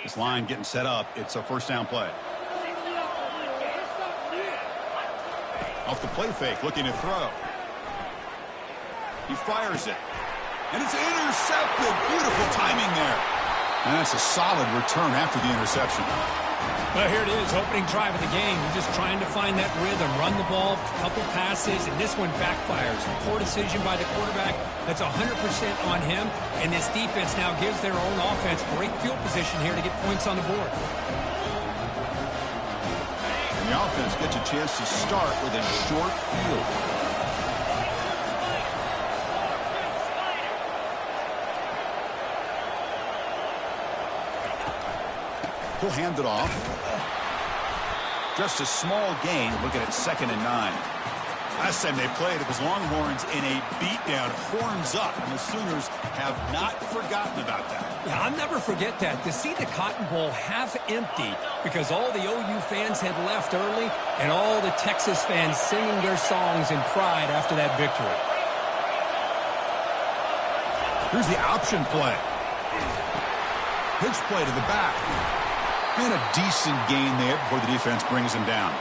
This line getting set up. It's a first down play. Off the play fake, looking to throw. He fires it. And it's intercepted. Beautiful timing there. And that's a solid return after the interception. Well, here it is, opening drive of the game. You're just trying to find that rhythm, run the ball, a couple passes, and this one backfires. Poor decision by the quarterback. That's 100% on him. And this defense now gives their own offense great field position here to get points on the board. And the offense gets a chance to start with a short field. He'll hand it off. Just a small gain. Looking at 2nd and 9. Last time they played, it was Longhorns in a beatdown, horns up, and the Sooners have not forgotten about that. Yeah, I'll never forget that. To see the Cotton Bowl half empty because all the OU fans had left early and all the Texas fans singing their songs in pride after that victory. Here's the option play. Pitch play to the back. And a decent gain there before the defense brings him down.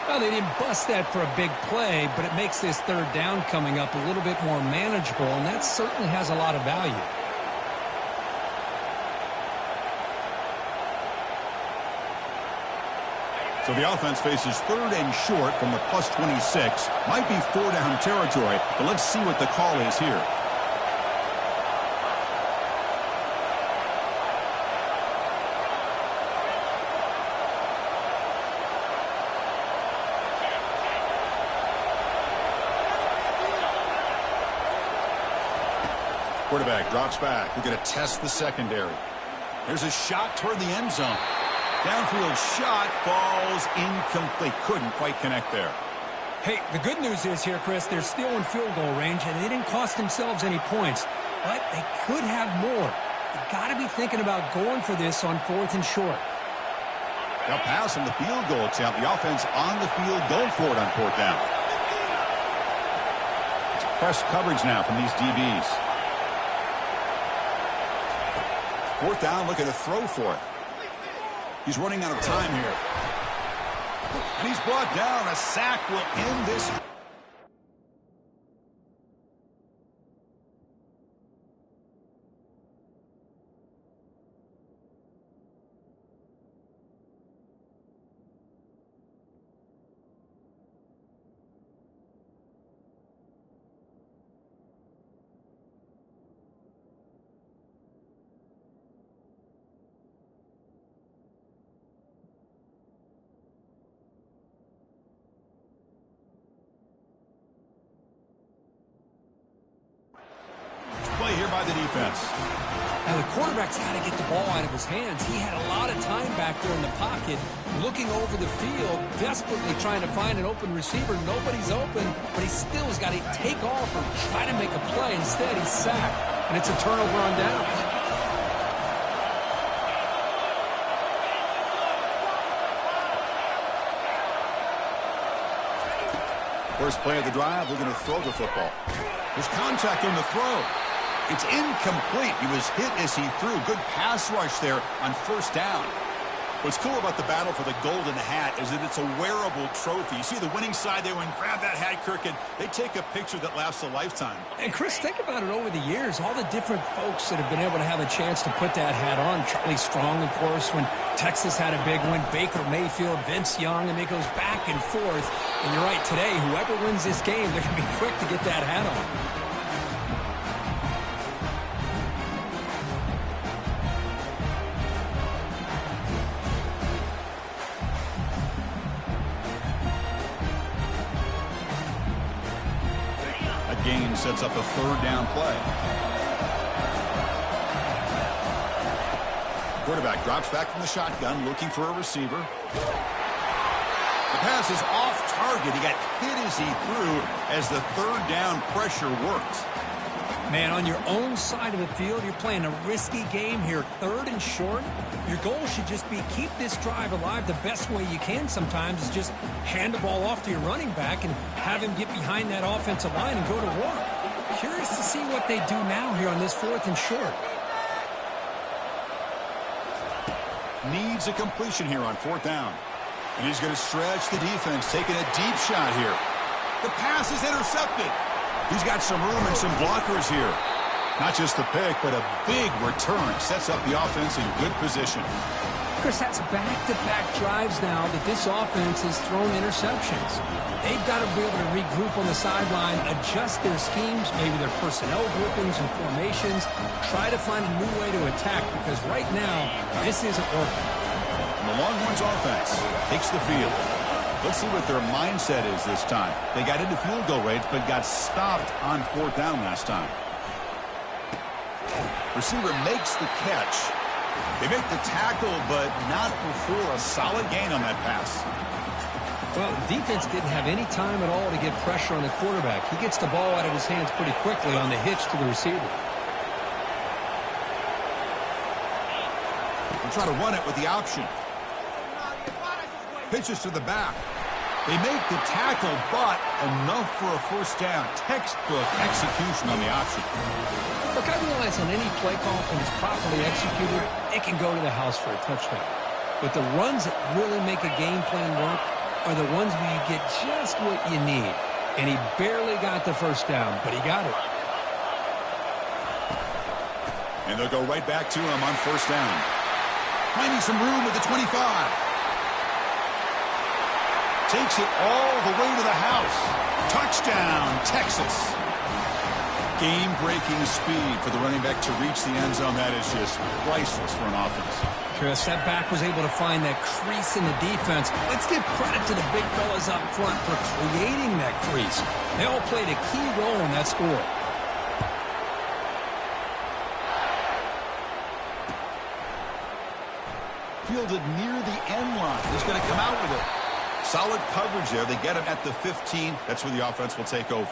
Well, they didn't bust that for a big play, but it makes this third down coming up a little bit more manageable, and that certainly has a lot of value. So the offense faces 3rd and short from the plus 26. Might be 4-down territory, but let's see what the call is here. Quarterback drops back. We're going to test the secondary. There's a shot toward the end zone. Downfield shot falls incomplete. Couldn't quite connect there. Hey, the good news is here, Chris, they're still in field goal range, and they didn't cost themselves any points. But they could have more. You've got to be thinking about going for this on 4th and short. They'll pass on the field goal attempt. The offense on the field going for it on 4th down. It's press coverage now from these DBs. 4th down, looking to throw for it. He's running out of time here. And he's brought down. A sack will end this. Play here by the defense. Now the quarterback's got to get the ball out of his hands. He had a lot of time back there in the pocket, looking over the field, desperately trying to find an open receiver. Nobody's open, but he still has got to take off and try to make a play. Instead, he's sacked, and it's a turnover on downs. First play of the drive, we're going to throw the football. There's contact on the throw. It's incomplete. He was hit as he threw. Good pass rush there on 1st down. What's cool about the battle for the golden hat is that it's a wearable trophy. You see the winning side there when grab that hat, Kirk, and they take a picture that lasts a lifetime. And Chris, think about it over the years. All the different folks that have been able to have a chance to put that hat on. Charlie Strong, of course, when Texas had a big one. Baker Mayfield, Vince Young, and it goes back and forth. And you're right, today, whoever wins this game, they're going to be quick to get that hat on. Gain sets up a 3rd down play. Quarterback drops back from the shotgun, looking for a receiver. The pass is off target. He got hit as he threw as the 3rd down pressure worked. Man, on your own side of the field, you're playing a risky game here. 3rd and short. Your goal should just be keep this drive alive the best way you can sometimes is just hand the ball off to your running back and have him get behind that offensive line and go to work. Curious to see what they do now here on this 4th and short. needs a completion here on 4th down. And he's going to stretch the defense, taking a deep shot here. The pass is intercepted. He's got some room and some blockers here. Not just the pick, but a big return sets up the offense in good position. Chris, that's back-to-back drives now that this offense has thrown interceptions. They've got to be able to regroup on the sideline, adjust their schemes, maybe their personnel groupings and formations, try to find a new way to attack, because right now, this isn't working. And the Longhorns offense takes the field. Let's see what their mindset is this time. They got into field goal range, but got stopped on 4th down last time. Receiver makes the catch. They make the tackle, but not before a solid gain on that pass. Well, the defense didn't have any time at all to get pressure on the quarterback. He gets the ball out of his hands pretty quickly on the hitch to the receiver. We'll try to run it with the option. Pitches to the back. They make the tackle, but enough for a 1st down. Textbook execution on the option. Look, I realize on any play call, when it's properly executed, it can go to the house for a touchdown. But the runs that really make a game plan work are the ones where you get just what you need. And he barely got the 1st down, but he got it. And they'll go right back to him on 1st down. Finding some room at the 25. Takes it all the way to the house. Touchdown, Texas. Game-breaking speed for the running back to reach the end zone. That is just priceless for an offense. Chris, that back was able to find that crease in the defense. Let's give credit to the big fellas up front for creating that crease. They all played a key role in that score. Fielded near the end line. He's going to come out with it. Solid coverage there. They get him at the 15. That's where the offense will take over.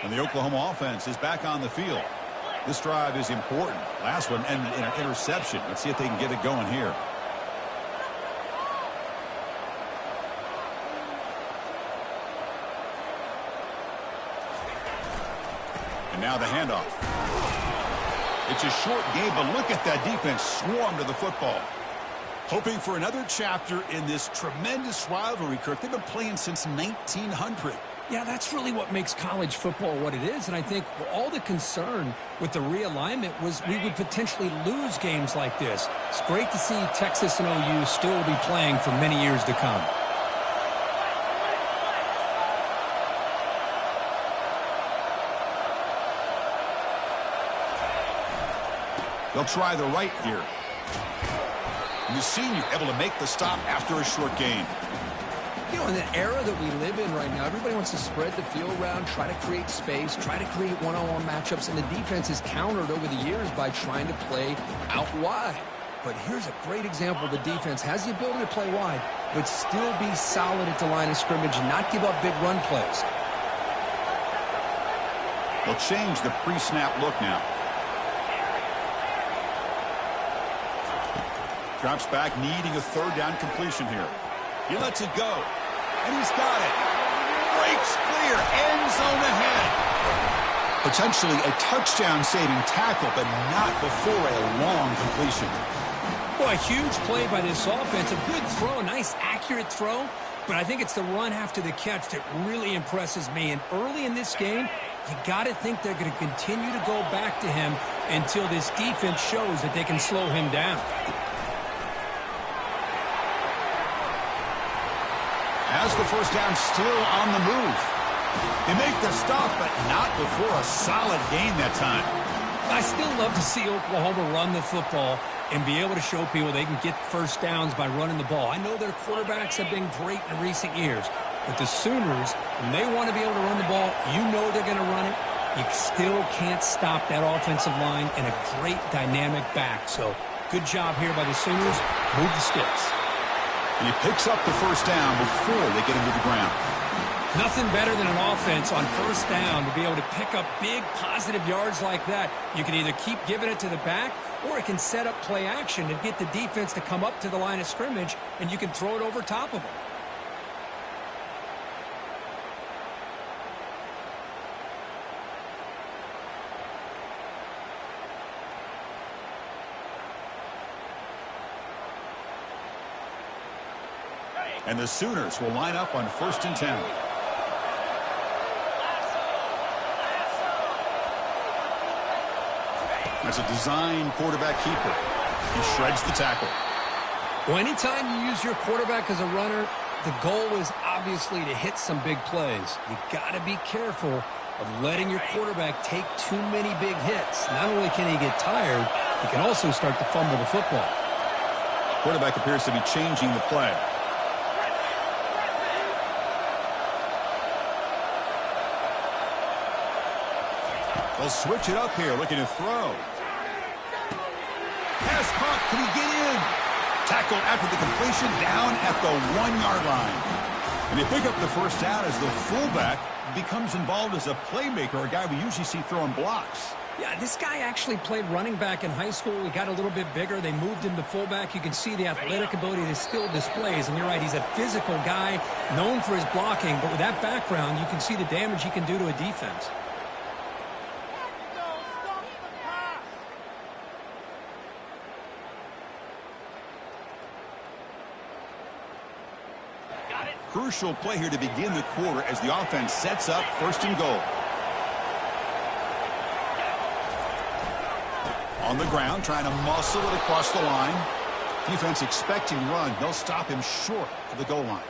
And the Oklahoma offense is back on the field. This drive is important. Last one ended in an interception. Let's see if they can get it going here. And now the handoff. It's a short game, but look at that defense swarm to the football. Hoping for another chapter in this tremendous rivalry, Kirk. They've been playing since 1900. Yeah, that's really what makes college football what it is. And I think all the concern with the realignment was we would potentially lose games like this. It's great to see Texas and OU still be playing for many years to come. They'll try the right here. And the senior able to make the stop after a short gain. You know, in the era that we live in right now, everybody wants to spread the field around, try to create space, try to create one-on-one matchups, and the defense is countered over the years by trying to play out wide. But here's a great example. The defense has the ability to play wide, but still be solid at the line of scrimmage and not give up big run plays. They'll change the pre-snap look now. Drops back, needing a 3rd down completion here. He lets it go, and he's got it. Breaks clear, end zone ahead. Potentially a touchdown-saving tackle, but not before a long completion. Boy, a huge play by this offense. A good throw, a nice, accurate throw. But I think it's the run after the catch that really impresses me. And early in this game, you got to think they're going to continue to go back to him until this defense shows that they can slow him down. As the 1st down still on the move. They make the stop, but not before a solid gain that time. I still love to see Oklahoma run the football and be able to show people they can get 1st downs by running the ball. I know their quarterbacks have been great in recent years, but the Sooners, when they want to be able to run the ball, you know they're going to run it. You still can't stop that offensive line and a great dynamic back. So good job here by the Sooners. Move the sticks. And he picks up the 1st down before they get him to the ground. Nothing better than an offense on 1st down to be able to pick up big positive yards like that. You can either keep giving it to the back, or it can set up play action and get the defense to come up to the line of scrimmage, and you can throw it over top of them. And the Sooners will line up on 1st and 10. That's a design quarterback keeper. He shreds the tackle. Well, anytime you use your quarterback as a runner, the goal is obviously to hit some big plays. You got to be careful of letting your quarterback take too many big hits. Not only can he get tired, he can also start to fumble the football. Quarterback appears to be changing the play. They'll switch it up here, looking to throw. Pass caught. Can he get in? Tackled after the completion, down at the 1-yard line. And they pick up the first down as the fullback becomes involved as a playmaker, a guy we usually see throwing blocks. Yeah, this guy actually played running back in high school. He got a little bit bigger. They moved him to fullback. You can see the athletic ability that still displays. And you're right, he's a physical guy, known for his blocking. But with that background, you can see the damage he can do to a defense. Crucial play here to begin the quarter as the offense sets up 1st and goal. On the ground, trying to muscle it across the line. Defense expecting run. They'll stop him short of the goal line.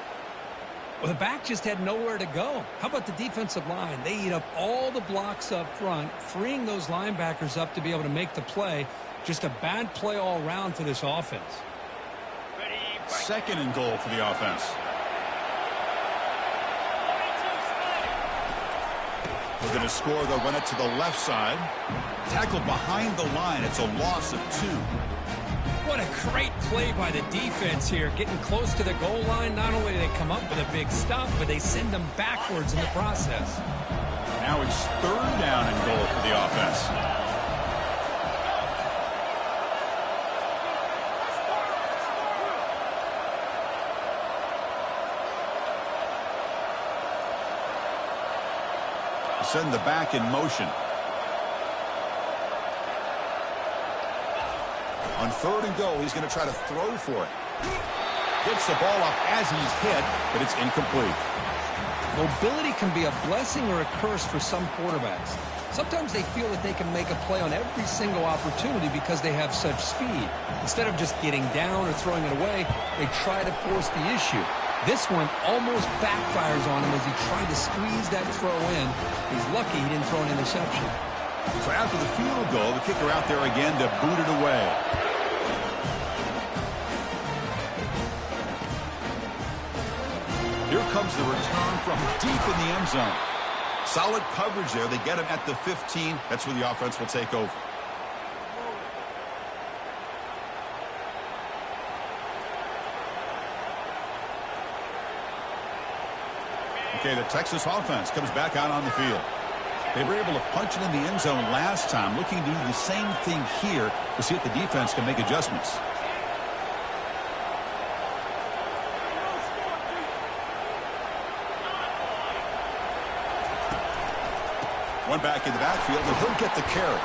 Well, the back just had nowhere to go. How about the defensive line? They eat up all the blocks up front, freeing those linebackers up to be able to make the play. Just a bad play all around for this offense. 2nd and goal for the offense. We're going to score. They'll run it to the left side. Tackled behind the line. It's a loss of 2. What a great play by the defense here. Getting close to the goal line, not only do they come up with a big stop, but they send them backwards in the process. Now it's 3rd down and goal for the offense. Send the back in motion. On 3rd and goal, he's going to try to throw for it. Gets the ball off as he's hit, but it's incomplete. Mobility can be a blessing or a curse for some quarterbacks. Sometimes they feel that they can make a play on every single opportunity because they have such speed. Instead of just getting down or throwing it away, they try to force the issue. This one almost backfires on him as he tried to squeeze that throw in. He's lucky he didn't throw an interception. So after the field goal, the kicker out there again to boot it away. Here comes the return from deep in the end zone. Solid coverage there. They get him at the 15. That's where the offense will take over. Okay, the Texas offense comes back out on the field. They were able to punch it in the end zone last time, looking to do the same thing here to see if the defense can make adjustments. One back in the backfield, and he'll get the carry.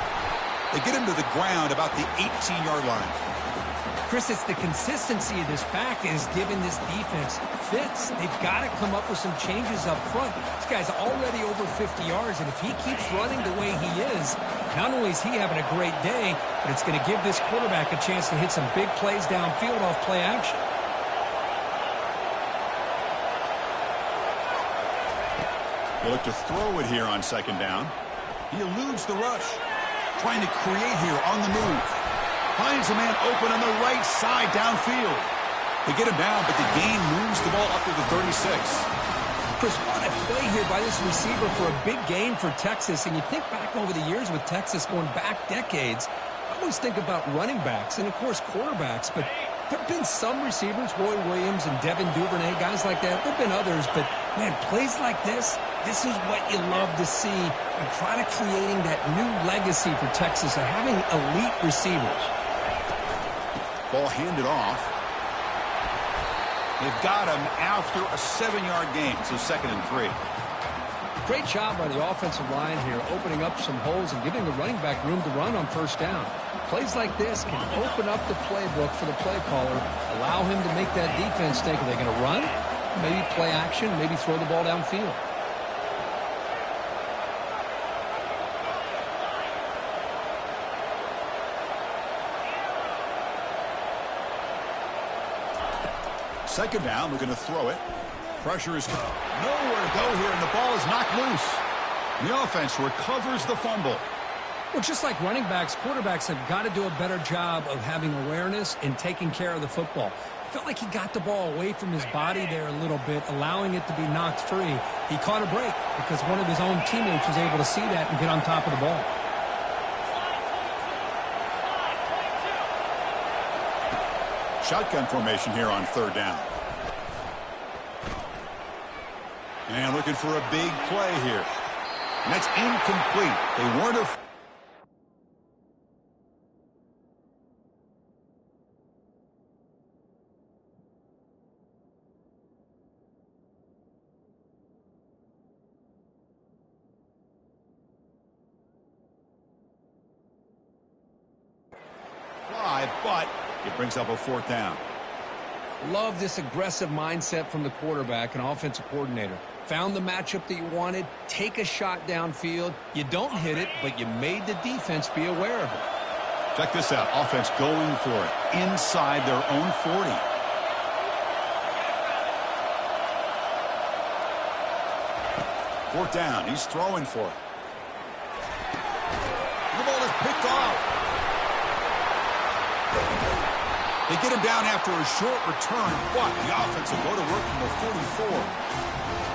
They get him to the ground about the 18-yard line. Chris, it's the consistency of this back that is giving this defense fits. They've got to come up with some changes up front. This guy's already over 50 yards, and if he keeps running the way he is, not only is he having a great day, but it's going to give this quarterback a chance to hit some big plays downfield off play action. They look to throw it here on 2nd down. He eludes the rush. Trying to create here on the move. Finds a man open on the right side downfield. They get him down, but the gain moves the ball up to the 36. Chris, what a play here by this receiver for a big gain for Texas. And you think back over the years with Texas going back decades, I always think about running backs and, of course, quarterbacks. But there have been some receivers, Roy Williams and Devin Duvernay, guys like that. There have been others. But, man, plays like this is what you love to see. And trying to creating that new legacy for Texas of having elite receivers. Ball handed off. They've got him after a 7-yard gain, so 2nd and 3. Great job by the offensive line here, opening up some holes and giving the running back room to run on first down. Plays like this can open up the playbook for the play caller, allow him to make that defense think, are they going to run? Maybe play action, maybe throw the ball downfield. Second down, we're going to throw it. Pressure is nowhere to go here, and the ball is knocked loose. The offense recovers the fumble. Well, just like running backs, quarterbacks have got to do a better job of having awareness and taking care of the football. Felt like he got the ball away from his body there a little bit, allowing it to be knocked free. He caught a break because one of his own teammates was able to see that and get on top of the ball. Shotgun formation here on third down. And looking for a big play here. And that's incomplete. They weren't a... but it brings up a fourth down. Love this aggressive mindset from the quarterback and offensive coordinator. Found the matchup that you wanted, take a shot downfield. You don't hit it, but you made the defense be aware of it. Check this out. Offense going for it inside their own 40. Fourth down. He's throwing for it. The ball is picked off. They get him down after a short return, but the offense will go to work from the 44.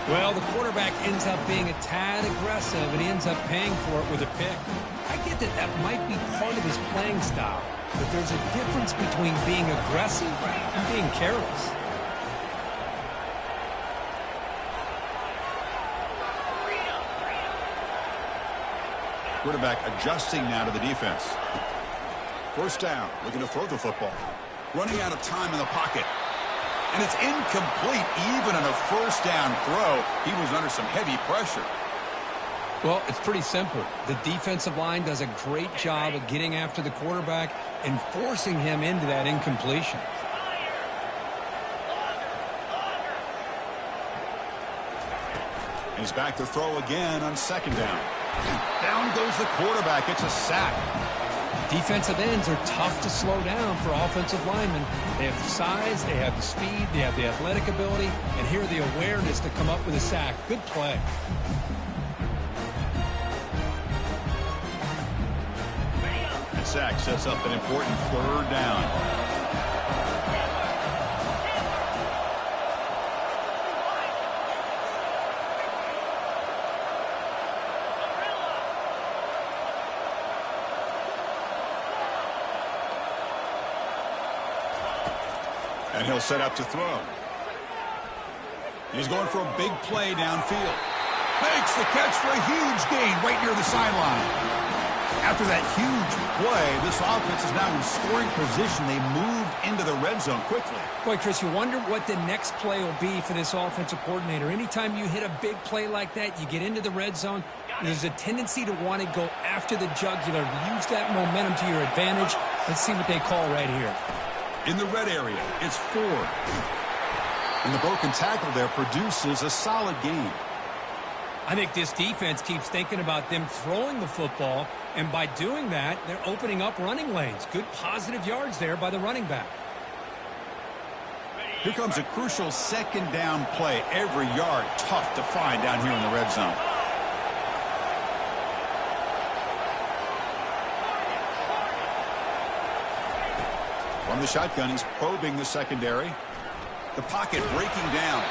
Well, the quarterback ends up being a tad aggressive, and he ends up paying for it with a pick. I get that that might be part of his playing style, but there's a difference between being aggressive and being careless. Quarterback adjusting now to the defense. First down, looking to throw the football. Running out of time in the pocket. And it's incomplete. Even on a first down throw, he was under some heavy pressure. Well, it's pretty simple. The defensive line does a great job of getting after the quarterback and forcing him into that incompletion. He's back to throw again on second down. Down goes the quarterback. It's a sack. Defensive ends are tough to slow down for offensive linemen. They have the size, they have the speed, they have the athletic ability, and here the awareness to come up with a sack. Good play. The sack sets up an important third down. And he'll set up to throw. He's going for a big play downfield. Makes the catch for a huge gain right near the sideline. After that huge play, this offense is now in scoring position. They moved into the red zone quickly. Boy, Chris, you wonder what the next play will be for this offensive coordinator. Anytime you hit a big play like that, you get into the red zone, there's a tendency to want to go after the jugular, use that momentum to your advantage. Let's see what they call right here. In the red area, it's Ford. And the broken tackle there produces a solid gain. I think this defense keeps thinking about them throwing the football, and by doing that, they're opening up running lanes. Good positive yards there by the running back. Here comes a crucial second down play. Every yard tough to find down here in the red zone. From the shotgun, he's probing the secondary. The pocket breaking down.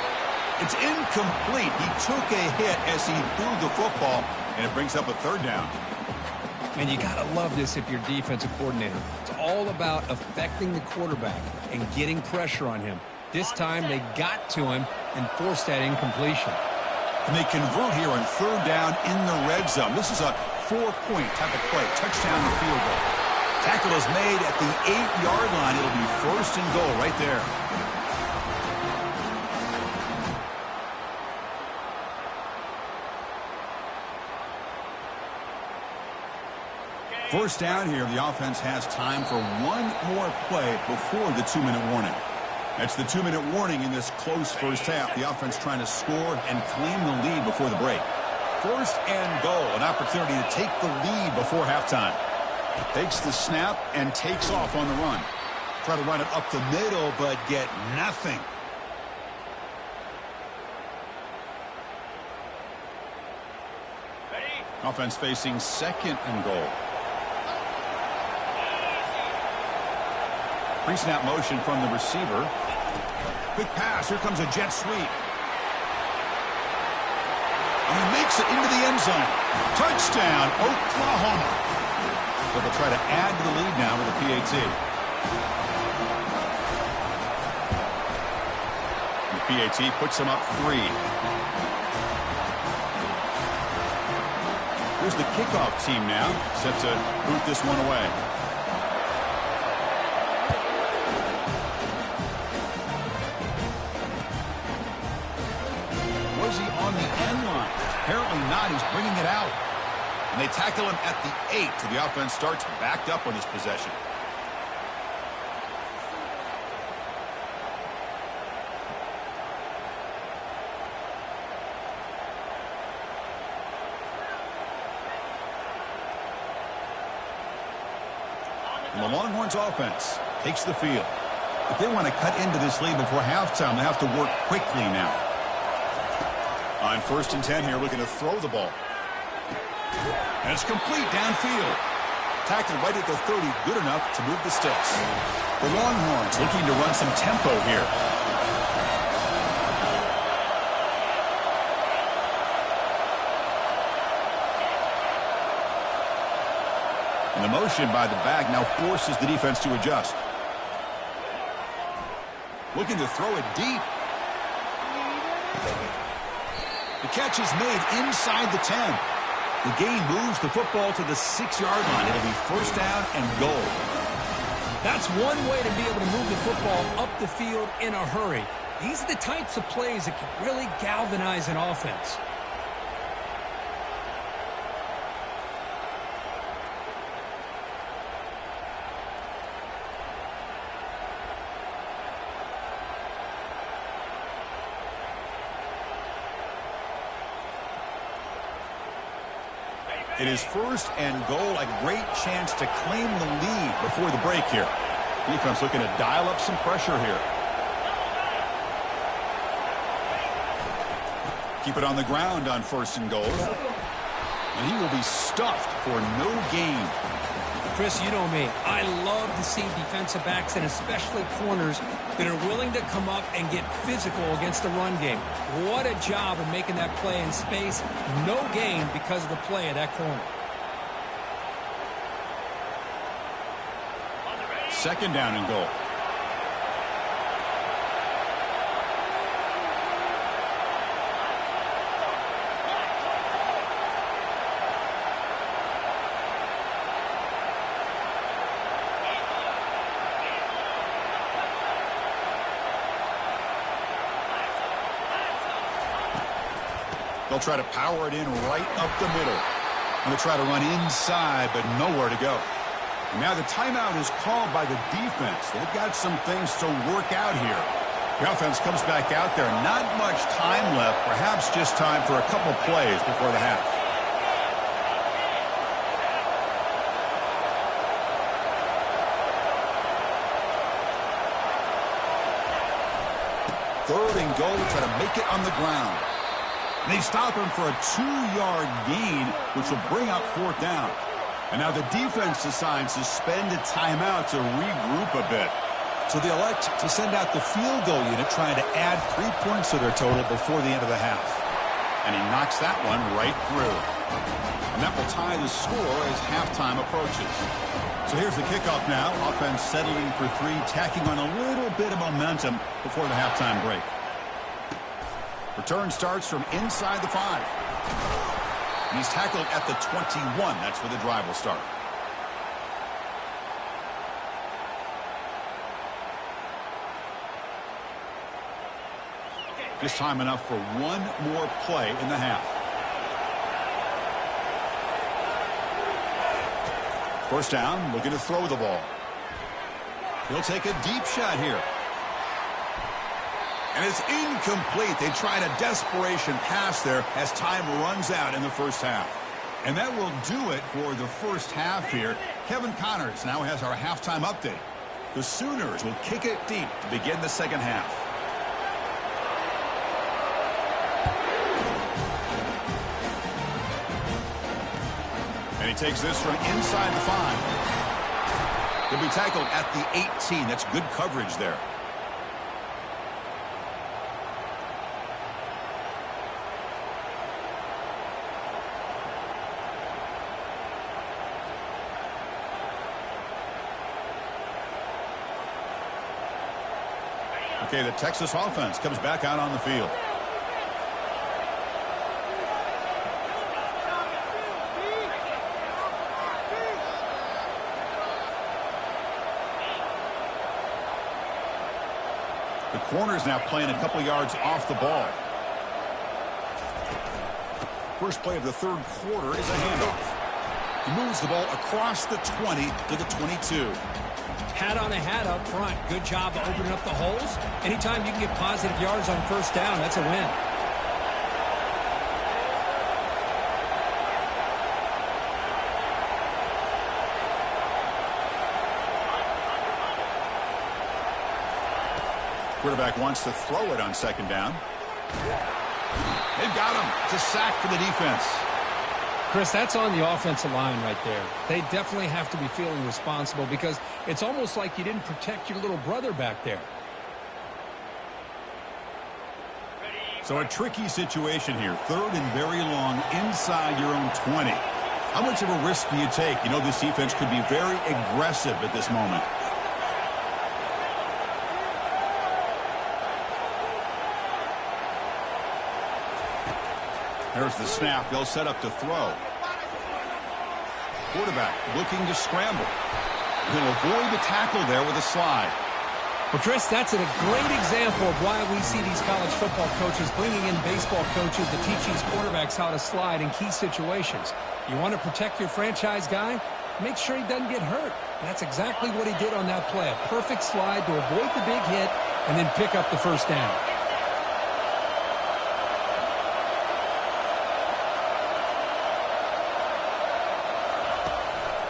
It's incomplete. He took a hit as he threw the football, and it brings up a third down. And you got to love this if you're defensive coordinator. It's all about affecting the quarterback and getting pressure on him. This time they got to him and forced that incompletion. And they convert here on third down in the red zone. This is a 4-point type of play. Touchdown and field goal. Tackle is made at the 8-yard line. It'll be first and goal right there. First down here, the offense has time for one more play before the 2-minute warning. That's the 2-minute warning in this close first half. The offense trying to score and claim the lead before the break. First and goal, an opportunity to take the lead before halftime. Takes the snap and takes off on the run. Try to run it up the middle, but get nothing. Offense facing second and goal. Pre-snap motion from the receiver. Quick pass. Here comes a jet sweep. And he makes it into the end zone. Touchdown, Oklahoma. So they'll try to add to the lead now with a PAT. The PAT puts them up 3. Here's the kickoff team now, set to boot this one away. Was he on the end line? Apparently not. He's bringing it out. And they tackle him at the 8, so the offense starts backed up on this possession. And the Longhorns offense takes the field. If they want to cut into this lead before halftime, they have to work quickly now. On 1st and 10 here, looking to throw the ball. And it's complete downfield. Tackled right at the 30, good enough to move the sticks. The Longhorns looking to run some tempo here. And the motion by the back now forces the defense to adjust. Looking to throw it deep. The catch is made inside the 10. The gain moves the football to the 6-yard line. It'll be first down and goal. That's one way to be able to move the football up the field in a hurry. These are the types of plays that can really galvanize an offense. It is first and goal, a great chance to claim the lead before the break here. Defense looking to dial up some pressure here. Keep it on the ground on 1st and goal. And he will be stuffed for no gain. Chris, you know me. I love to see defensive backs and especially corners that are willing to come up and get physical against the run game. What a job of making that play in space. No gain because of the play of that corner. 2nd down and goal. They'll try to power it in right up the middle. And they'll try to run inside, but nowhere to go. And now the timeout is called by the defense. They've got some things to work out here. The offense comes back out there. Not much time left. Perhaps just time for a couple plays before the half. Third and goal, try to make it on the ground. And they stop him for a 2-yard gain, which will bring up 4th down. And now the defense decides to spend a timeout to regroup a bit. So they elect to send out the field goal unit, trying to add 3 points to their total before the end of the half. And he knocks that one right through. And that will tie the score as halftime approaches. So here's the kickoff now. Offense settling for 3, tacking on a little bit of momentum before the halftime break. Return starts from inside the 5. And he's tackled at the 21. That's where the drive will start. Just time enough for one more play in the half. First down, looking to throw the ball. He'll take a deep shot here. And it's incomplete. They tried a desperation pass there as time runs out in the first half. And that will do it for the first half here. Kevin Connors now has our halftime update. The Sooners will kick it deep to begin the second half. And he takes this from inside the 5. He'll be tackled at the 18. That's good coverage there. Okay, the Texas offense comes back out on the field. The corner's now playing a couple yards off the ball. First play of the third quarter is a handoff. He moves the ball across the 20 to the 22. Hat on a hat up front. Good job of opening up the holes. Anytime you can get positive yards on first down, that's a win. Quarterback wants to throw it on second down. They've got him. It's a sack for the defense. Chris, that's on the offensive line right there. They definitely have to be feeling responsible because it's almost like you didn't protect your little brother back there. So a tricky situation here. Third and very long inside your own 20. How much of a risk do you take? You know this defense could be very aggressive at this moment. There's the snap. They'll set up to throw. Quarterback looking to scramble. He'll avoid the tackle there with a slide. Well, Chris, that's a great example of why we see these college football coaches bringing in baseball coaches to teach these quarterbacks how to slide in key situations. You want to protect your franchise guy? Make sure he doesn't get hurt. And that's exactly what he did on that play. A perfect slide to avoid the big hit and then pick up the first down.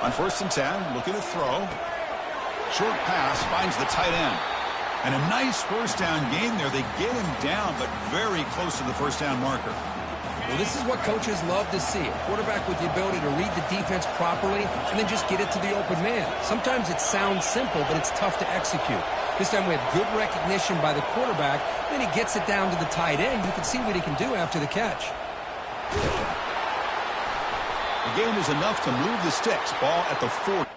On 1st and 10, looking to throw. Short pass finds the tight end. And a nice first down gain there. They get him down, but very close to the first down marker. Well, this is what coaches love to see. A quarterback with the ability to read the defense properly and then just get it to the open man. Sometimes it sounds simple, but it's tough to execute. This time we have good recognition by the quarterback. Then he gets it down to the tight end. You can see what he can do after the catch. The gain is enough to move the sticks. Ball at the 40.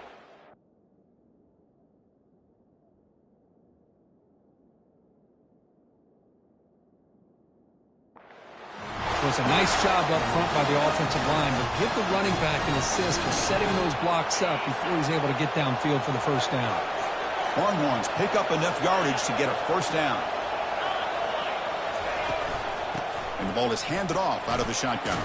So it's a nice job up front by the offensive line, but give the running back an assist for setting those blocks up before he's able to get downfield for the first down. Longhorns pick up enough yardage to get a first down. And the ball is handed off out of the shotgun.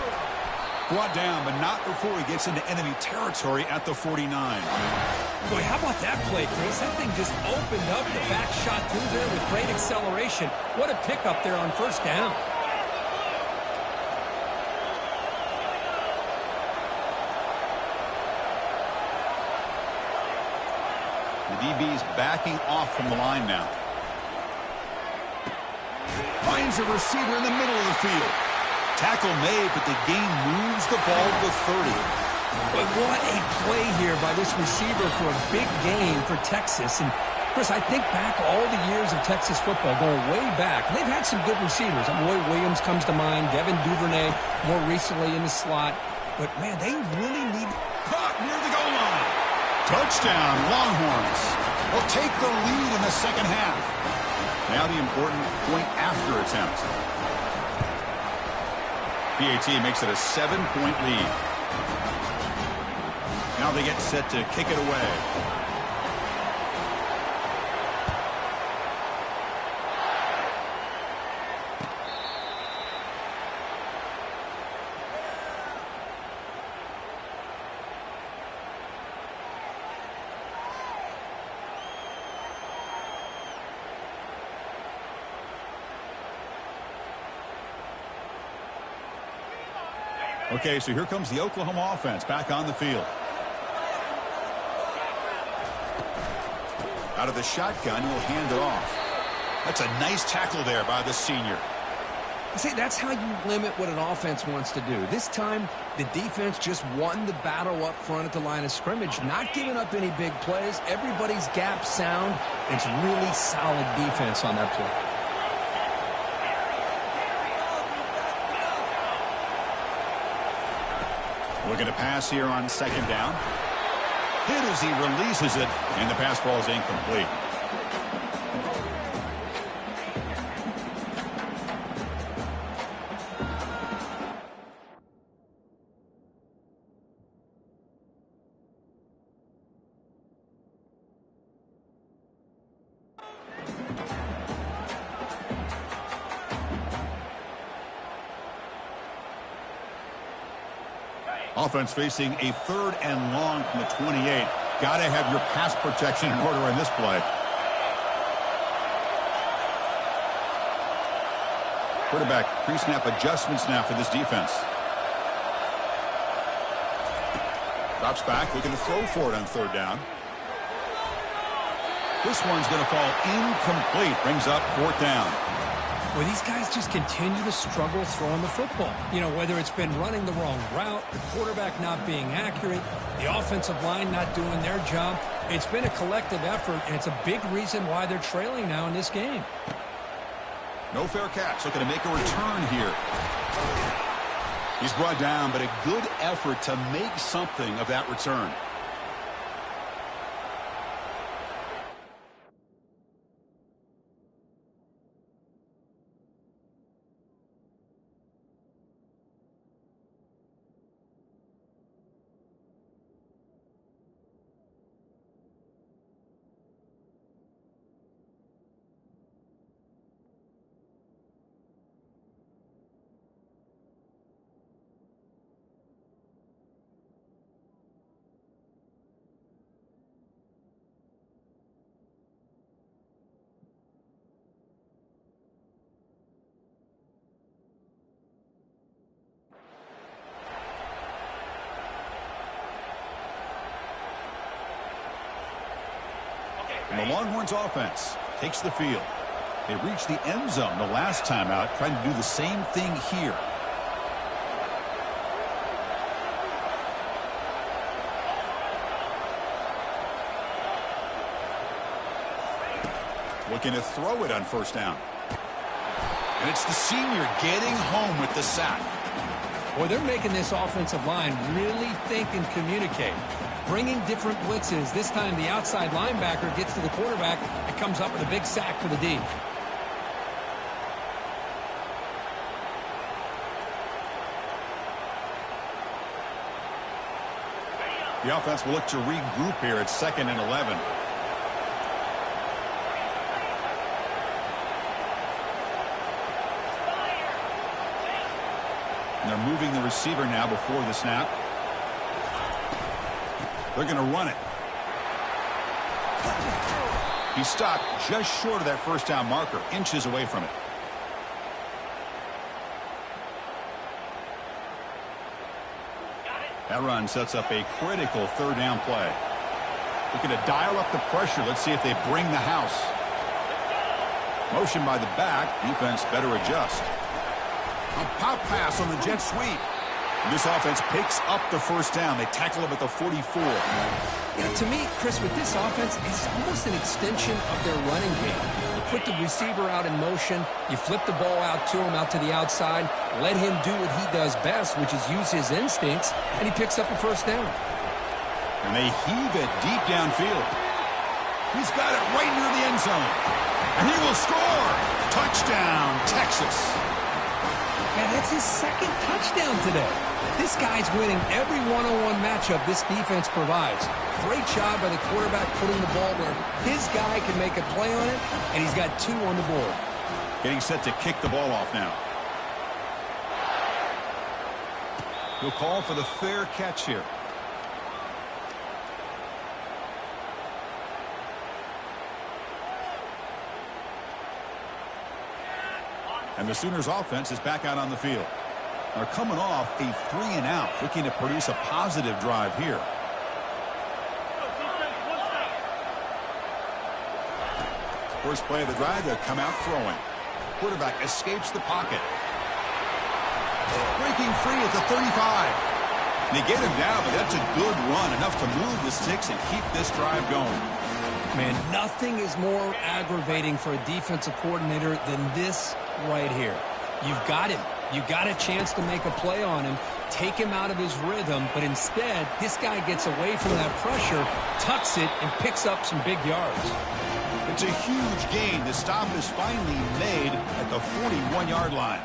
Brought down, but not before he gets into enemy territory at the 49. Boy, how about that play, Chris? That thing just opened up the back shot through there with great acceleration. What a pickup there on first down. The DB's backing off from the line now. Finds a receiver in the middle of the field. Tackle made, but the gain moves the ball to the 30. But what a play here by this receiver for a big gain for Texas. And, Chris, I think back all the years of Texas football, going way back. They've had some good receivers. Roy Williams comes to mind, Devin Duvernay more recently in the slot. But, man, they really need... Caught near the goal line. Touchdown, Longhorns. They'll take the lead in the second half. Now the important point after attempt. PAT makes it a 7-point lead. Now they get set to kick it away. Okay, so here comes the Oklahoma offense back on the field. Out of the shotgun, he'll hand it off. That's a nice tackle there by the senior. See, that's how you limit what an offense wants to do. This time, the defense just won the battle up front at the line of scrimmage, not giving up any big plays. Everybody's gap sound. It's really solid defense on that play. Looking to pass here on second down. Hit as he releases it, and the pass ball is incomplete. Offense facing a 3rd and long from the 28. Got to have your pass protection in order in this play. Quarterback pre-snap adjustments now for this defense. Drops back, looking to throw for it on 3rd down. This one's going to fall incomplete. Brings up 4th down. Well, these guys just continue to struggle throwing the football. You know, whether it's been running the wrong route, the quarterback not being accurate, the offensive line not doing their job. It's been a collective effort, and it's a big reason why they're trailing now in this game. No fair catch. Looking to make a return here. He's brought down, but a good effort to make something of that return. And the Longhorns offense takes the field. They reached the end zone the last time out, trying to do the same thing here. Looking to throw it on 1st down. And it's the senior getting home with the sack. Boy, they're making this offensive line really think and communicate. Bringing different blitzes. This time the outside linebacker gets to the quarterback and comes up with a big sack for the D. The offense will look to regroup here at 2nd and 11. And they're moving the receiver now before the snap. They're going to run it. He stopped just short of that 1st down marker, inches away from it. That run sets up a critical 3rd down play. Looking to dial up the pressure. Let's see if they bring the house. Motion by the back. Defense better adjust. A pop pass on the jet sweep. This offense picks up the 1st down. They tackle him at the 44. You know, to me, Chris, with this offense, it's almost an extension of their running game. You put the receiver out in motion, you flip the ball out to him, out to the outside, let him do what he does best, which is use his instincts, and he picks up a 1st down. And they heave it deep downfield. He's got it right near the end zone. And he will score. Touchdown, Texas. And that's his 2nd touchdown today. This guy's winning every one-on-one matchup this defense provides. Great job by the quarterback putting the ball where his guy can make a play on it, and he's got 2 on the board. Getting set to kick the ball off now. He'll call for the fair catch here. And the Sooners offense is back out on the field. They're coming off a 3-and-out, looking to produce a positive drive here. First play of the drive, they'll come out throwing. Quarterback escapes the pocket. Breaking free at the 35. They get him down, but that's a good run, enough to move the sticks and keep this drive going. Man, nothing is more aggravating for a defensive coordinator than this right here. You've got him. You got a chance to make a play on him, take him out of his rhythm, but instead, this guy gets away from that pressure, tucks it, and picks up some big yards. It's a huge gain. The stop is finally made at the 41-yard line.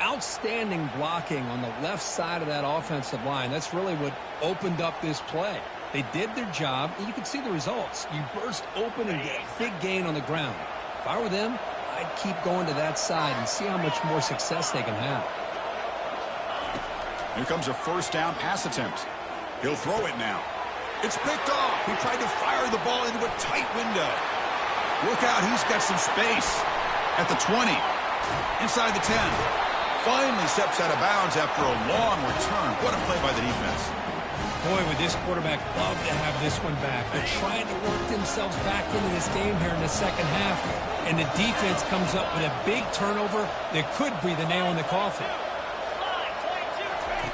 Outstanding blocking on the left side of that offensive line. That's really what opened up this play. They did their job, and you can see the results. You burst open and get a big gain on the ground. If I were them, I'd keep going to that side and see how much more success they can have. Here comes a first down pass attempt. He'll throw it now. It's picked off. He tried to fire the ball into a tight window. Look out, he's got some space. At the 20. Inside the 10. Finally steps out of bounds after a long return. What a play by the defense. Boy, would this quarterback love to have this one back. They're trying to work themselves back into this game here in the second half, and the defense comes up with a big turnover that could be the nail in the coffin.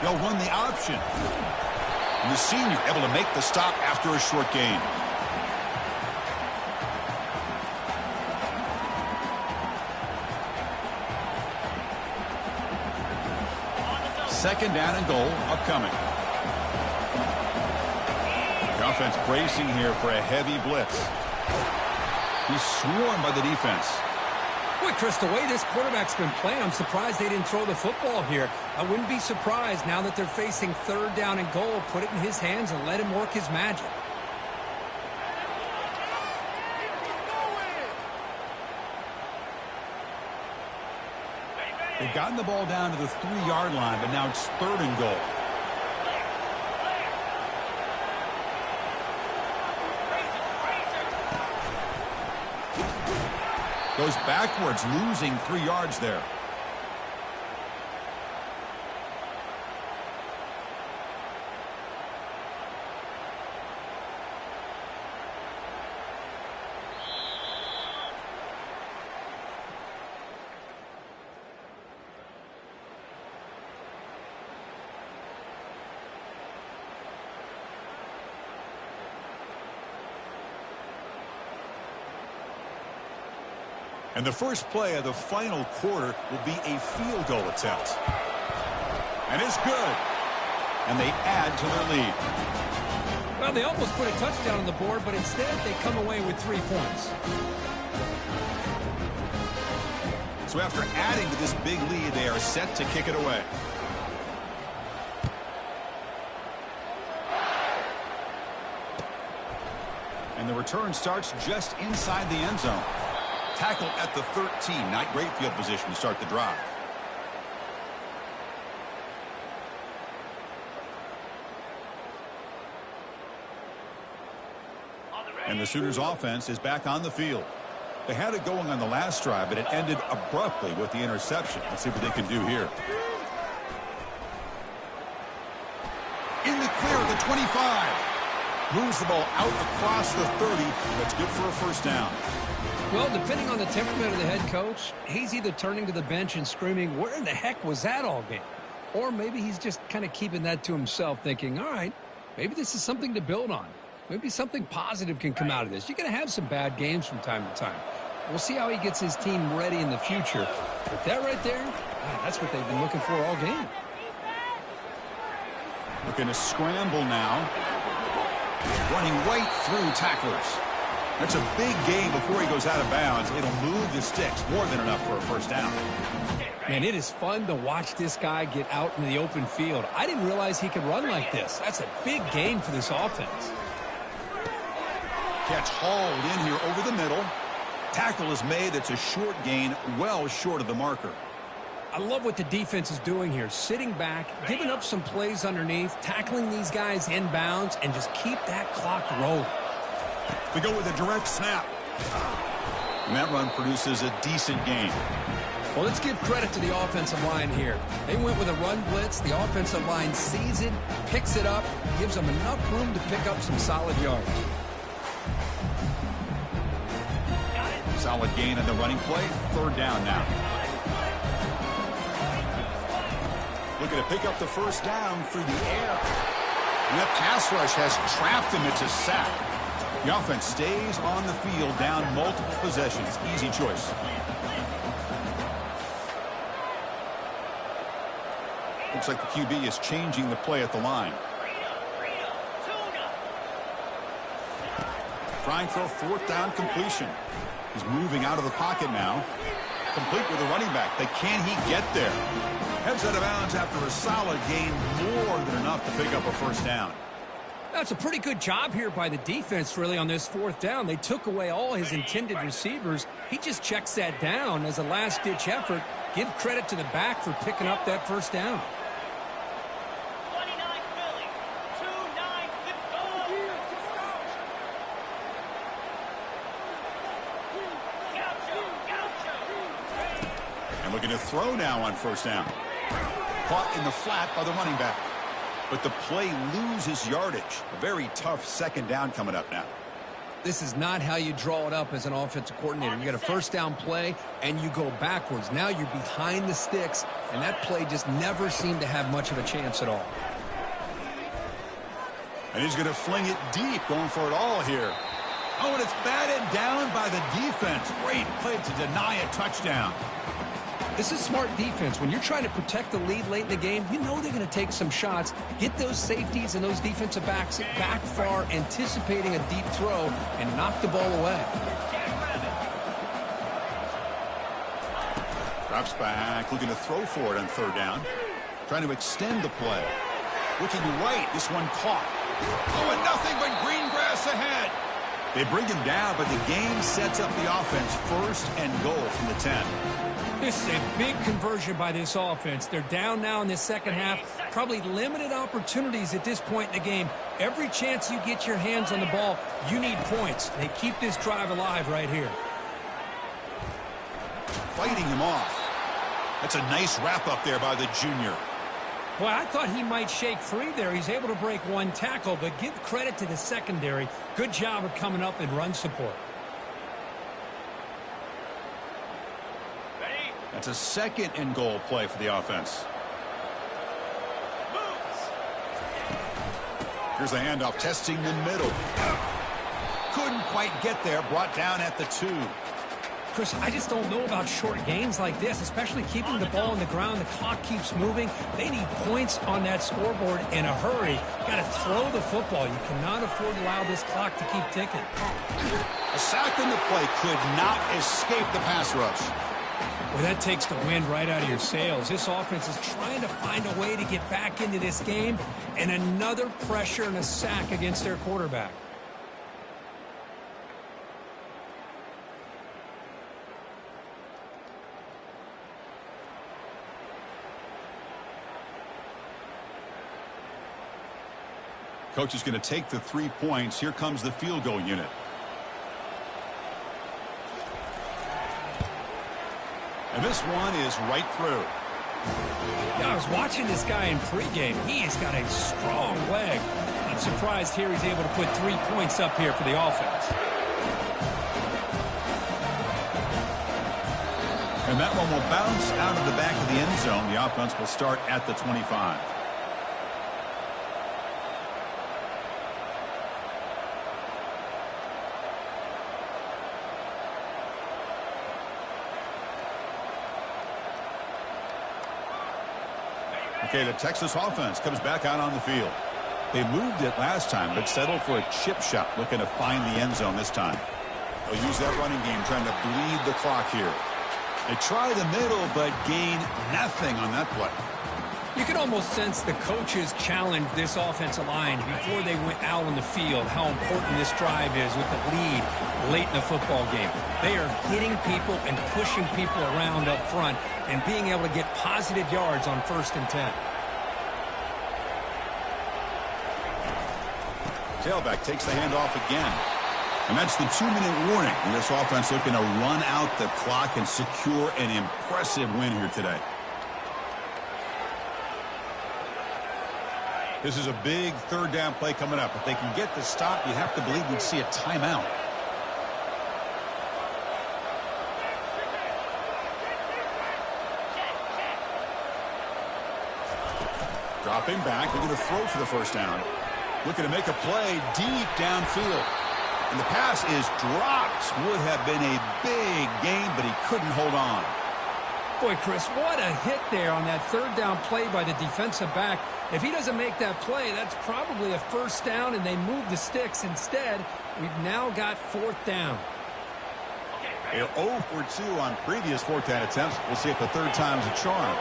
They'll run the option. And the senior able to make the stop after a short gain. Second down and goal upcoming. The offense bracing here for a heavy blitz. He's swarmed by the defense. Boy, Chris, the way this quarterback's been playing, I'm surprised they didn't throw the football here. I wouldn't be surprised now that they're facing third down and goal. Put it in his hands and let him work his magic. They've gotten the ball down to the 3-yard line, but now it's third and goal. Goes backwards, losing 3 yards there. And the first play of the final quarter will be a field goal attempt. And it's good. And they add to their lead. Well, they almost put a touchdown on the board, but instead they come away with 3 points. So after adding to this big lead, they are set to kick it away. And the return starts just inside the end zone. Tackle at the 13. Not great field position to start the drive. And the Sooners offense is back on the field. They had it going on the last drive, but it ended abruptly with the interception. Let's see what they can do here. In the clear at the 25. Moves the ball out across the 30. That's good for a first down. Well, depending on the temperament of the head coach, he's either turning to the bench and screaming, where in the heck was that all game? Or maybe he's just kind of keeping that to himself, thinking, all right, maybe this is something to build on. Maybe something positive can come out of this. You're going to have some bad games from time to time. We'll see how he gets his team ready in the future. But that right there, that's what they've been looking for all game. Looking to scramble now. Running right through tacklers. That's a big gain before he goes out of bounds. It'll move the sticks more than enough for a first down. Man, it is fun to watch this guy get out in the open field. I didn't realize he could run like this. That's a big gain for this offense. Catch hauled in here over the middle. Tackle is made. It's a short gain, well short of the marker. I love what the defense is doing here. Sitting back, giving up some plays underneath, tackling these guys inbounds, and just keep that clock rolling. We go with a direct snap. And that run produces a decent gain. Well, let's give credit to the offensive line here. They went with a run blitz. The offensive line sees it, picks it up, gives them enough room to pick up some solid yards. Solid gain on the running play. Third down now. Looking to pick up the first down through the air. And that pass rush has trapped him. It's a sack. The offense stays on the field, down multiple possessions. Easy choice. Looks like the QB is changing the play at the line. Trying for a fourth down completion. He's moving out of the pocket now. Complete with the running back. Can he get there? Heads out of bounds after a solid gain, more than enough to pick up a first down. That's a pretty good job here by the defense, really, on this fourth down. They took away all his intended receivers. He just checks that down as a last-ditch effort. Give credit to the back for picking up that first down. Looking to throw now on first down. Caught in the flat by the running back. But the play loses yardage. A very tough second down coming up now. This is not how you draw it up as an offensive coordinator. You got a first down play, and you go backwards. Now you're behind the sticks, and that play just never seemed to have much of a chance at all. And he's going to fling it deep, going for it all here. Oh, and it's batted down by the defense. Great play to deny a touchdown. This is smart defense. When you're trying to protect the lead late in the game, you know they're going to take some shots, get those safeties and those defensive backs back far, anticipating a deep throw, and knock the ball away. Drops back, looking to throw for it on third down. Trying to extend the play. Looking right, this one caught. Oh, and nothing but green grass ahead. They bring him down, but the game sets up the offense first and goal from the 10. This is a big conversion by this offense. They're down now in this second half. Probably limited opportunities at this point in the game. Every chance you get your hands on the ball, you need points. They keep this drive alive right here. Fighting him off. That's a nice wrap-up there by the junior. Boy, I thought he might shake free there. He's able to break one tackle, but give credit to the secondary. Good job of coming up and run support. That's a second and goal play for the offense. Here's the handoff, testing the middle. Couldn't quite get there, brought down at the 2. Chris, I just don't know about short gains like this, especially keeping the ball on the ground. The clock keeps moving. They need points on that scoreboard in a hurry. You got to throw the football. You cannot afford to allow this clock to keep ticking. A sack in the play could not escape the pass rush. Well, that takes the wind right out of your sails. This offense is trying to find a way to get back into this game, and another pressure and a sack against their quarterback. Coach is going to take the 3 points. Here comes the field goal unit. And this one is right through. Yeah, I was watching this guy in pregame. He has got a strong leg. I'm surprised here he's able to put 3 points up here for the offense. And that one will bounce out of the back of the end zone. The offense will start at the 25. Okay, the Texas offense comes back out on the field. They moved it last time, but settled for a chip shot, looking to find the end zone this time. They'll use that running game, trying to bleed the clock here. They try the middle, but gain nothing on that play. You can almost sense the coaches challenged this offensive line before they went out on the field, how important this drive is with the lead late in the football game. They are hitting people and pushing people around up front and being able to get positive yards on 1st and 10. Tailback takes the handoff again. And that's the 2-minute warning. And this offense looking to run out the clock and secure an impressive win here today. This is a big third down play coming up. If they can get the stop, you have to believe we'd see a timeout. Dropping back, they're going to throw for the first down. Looking to make a play deep downfield. And the pass is dropped. Would have been a big gain, but he couldn't hold on. Boy, Chris, what a hit there on that third down play by the defensive back. If he doesn't make that play, that's probably a first down, and they move the sticks. Instead, we've now got fourth down. They're 0 for 2 on previous fourth down attempts. We'll see if the third time's a charm.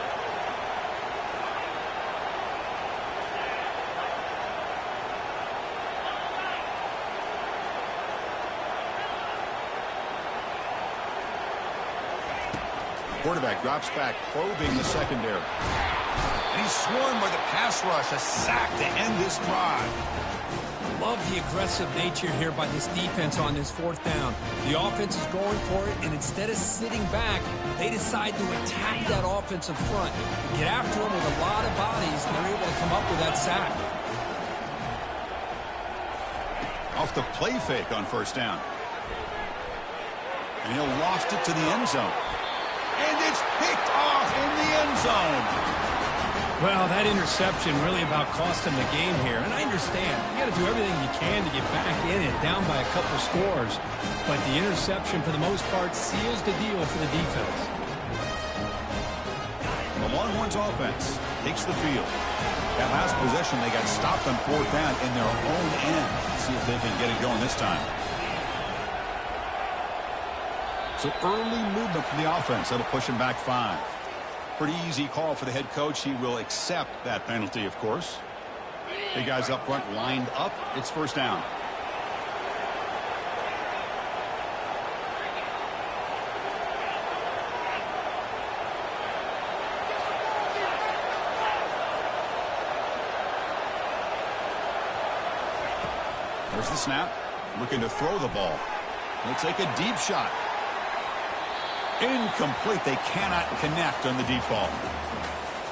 Quarterback drops back, probing the secondary. And he's swarmed by the pass rush. A sack to end this drive. Love the aggressive nature here by this defense on this fourth down. The offense is going for it, and instead of sitting back, they decide to attack that offensive front. Get after them with a lot of bodies, and they're able to come up with that sack. Off the play fake on first down. And he'll loft it to the end zone. And it's picked off in the end zone. Well, that interception really about cost him the game here. And I understand. You got to do everything you can to get back in it, down by a couple scores. But the interception, for the most part, seals the deal for the defense. The Longhorns offense takes the field. That last possession, they got stopped on fourth down in their own end. Let's see if they can get it going this time. So early movement from the offense. That'll push him back 5. Pretty easy call for the head coach. He will accept that penalty, of course. Big guys up front lined up. It's first down. There's the snap. Looking to throw the ball. He'll take a deep shot. Incomplete. They cannot connect on the deep ball.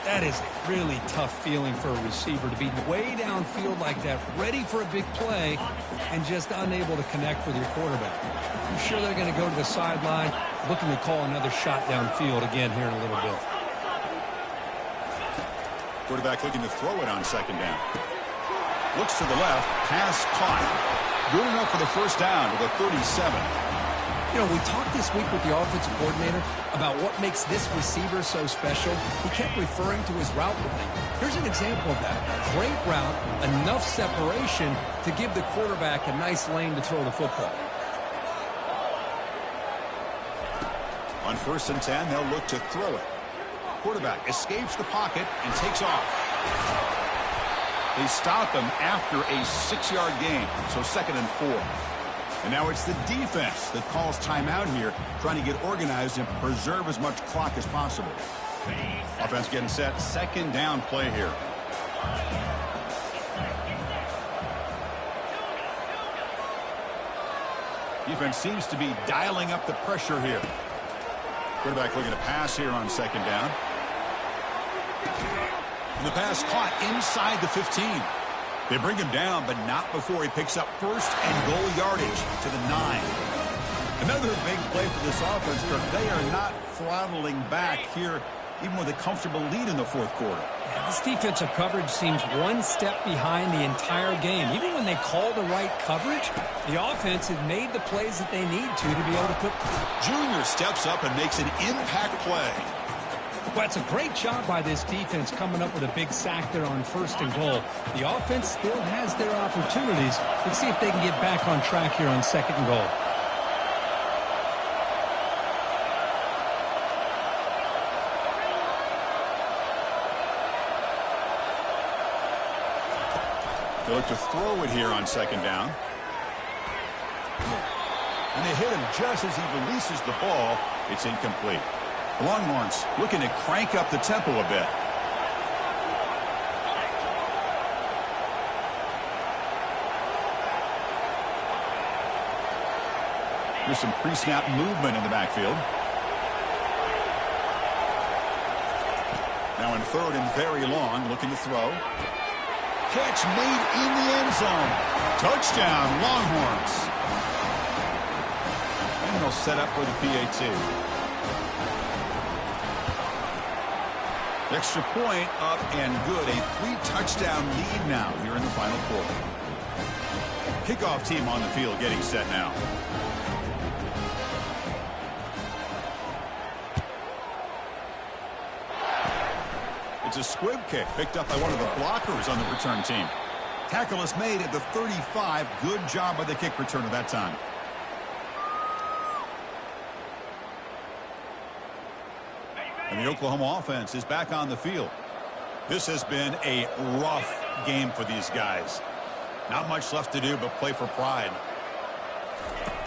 That is a really tough feeling for a receiver to be way downfield like that, ready for a big play, and just unable to connect with your quarterback. I'm sure they're going to go to the sideline, looking to call another shot downfield again here in a little bit. Quarterback looking to throw it on second down. Looks to the left. Pass caught. Good enough for the first down to the 37. You know, we talked this week with the offensive coordinator about what makes this receiver so special. He kept referring to his route running. Here's an example of that. Great route, enough separation to give the quarterback a nice lane to throw the football. On 1st and 10, they'll look to throw it. Quarterback escapes the pocket and takes off. They stop him after a 6-yard gain, so 2nd and 4. And now it's the defense that calls timeout here, trying to get organized and preserve as much clock as possible. Offense getting set. 2nd down play here. Defense seems to be dialing up the pressure here. Quarterback looking to pass here on 2nd down. And the pass caught inside the 15. They bring him down, but not before he picks up 1st and goal yardage to the 9. Another big play for this offense, Kirk. They are not throttling back here, even with a comfortable lead in the 4th quarter. Yeah, this defensive coverage seems one step behind the entire game. Even when they call the right coverage, the offense has made the plays that they need to be able to put. Junior steps up and makes an impact play. Well, it's a great job by this defense coming up with a big sack there on 1st and goal. The offense still has their opportunities. Let's see if they can get back on track here on 2nd and goal. They look to throw it here on 2nd down. And they hit him just as he releases the ball. It's incomplete. The Longhorns looking to crank up the tempo a bit. Here's some pre-snap movement in the backfield. Now in third and very long, looking to throw. Catch made in the end zone. Touchdown, Longhorns. And they'll set up for the PAT. Extra point up and good. A 3-touchdown lead now here in the final quarter. Kickoff team on the field getting set now. It's a squib kick picked up by one of the blockers on the return team. Tackle is made at the 35. Good job by the kick returner that time. And the Oklahoma offense is back on the field. This has been a rough game for these guys. Not much left to do but play for pride.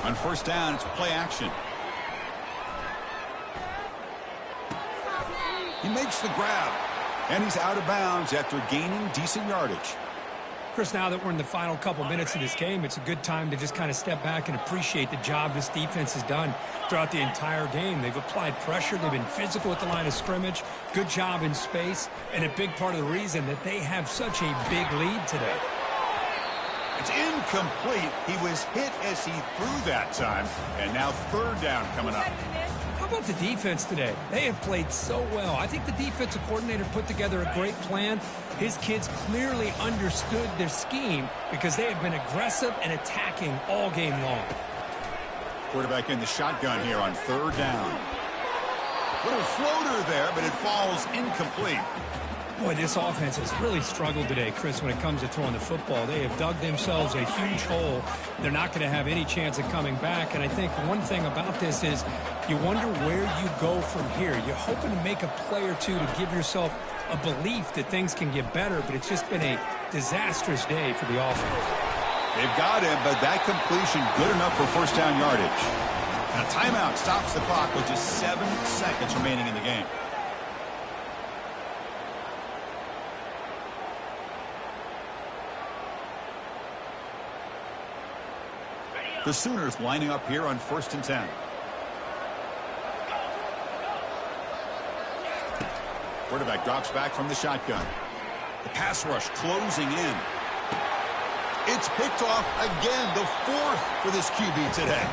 On first down, it's play action. He makes the grab. And he's out of bounds after gaining decent yardage. Chris, now that we're in the final couple minutes of this game, it's a good time to just kind of step back and appreciate the job this defense has done throughout the entire game. They've applied pressure. They've been physical at the line of scrimmage. Good job in space. And a big part of the reason that they have such a big lead today. It's incomplete. He was hit as he threw that time. And now third down coming up. How about the defense today? They have played so well. I think the defensive coordinator put together a great plan. His kids clearly understood their scheme because they have been aggressive and attacking all game long. Quarterback in the shotgun here on third down. Little floater there, but it falls incomplete. Boy, this offense has really struggled today, Chris, when it comes to throwing the football. They have dug themselves a huge hole. They're not going to have any chance of coming back. And I think one thing about this is you wonder where you go from here. You're hoping to make a play or two to give yourself a belief that things can get better, but it's just been a disastrous day for the offense. They've got him, but that completion good enough for first down yardage. And a timeout stops the clock with just 7 seconds remaining in the game. The Sooners lining up here on 1st and 10. Quarterback drops back from the shotgun. The pass rush closing in. It's picked off again, the 4th for this QB today.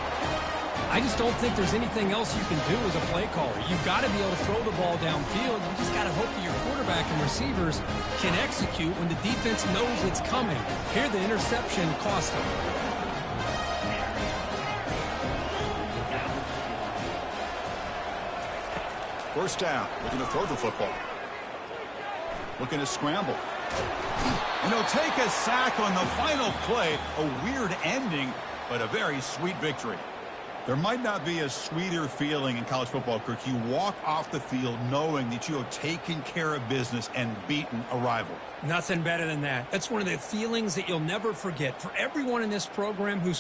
I just don't think there's anything else you can do as a play caller. You've got to be able to throw the ball downfield. You just got to hope that your quarterback and receivers can execute when the defense knows it's coming. Here, the interception cost them. First down, looking to throw the football. Looking to scramble. And he'll take a sack on the final play. A weird ending, but a very sweet victory. There might not be a sweeter feeling in college football, Kirk. You walk off the field knowing that you have taken care of business and beaten a rival. Nothing better than that. That's one of the feelings that you'll never forget. For everyone in this program who's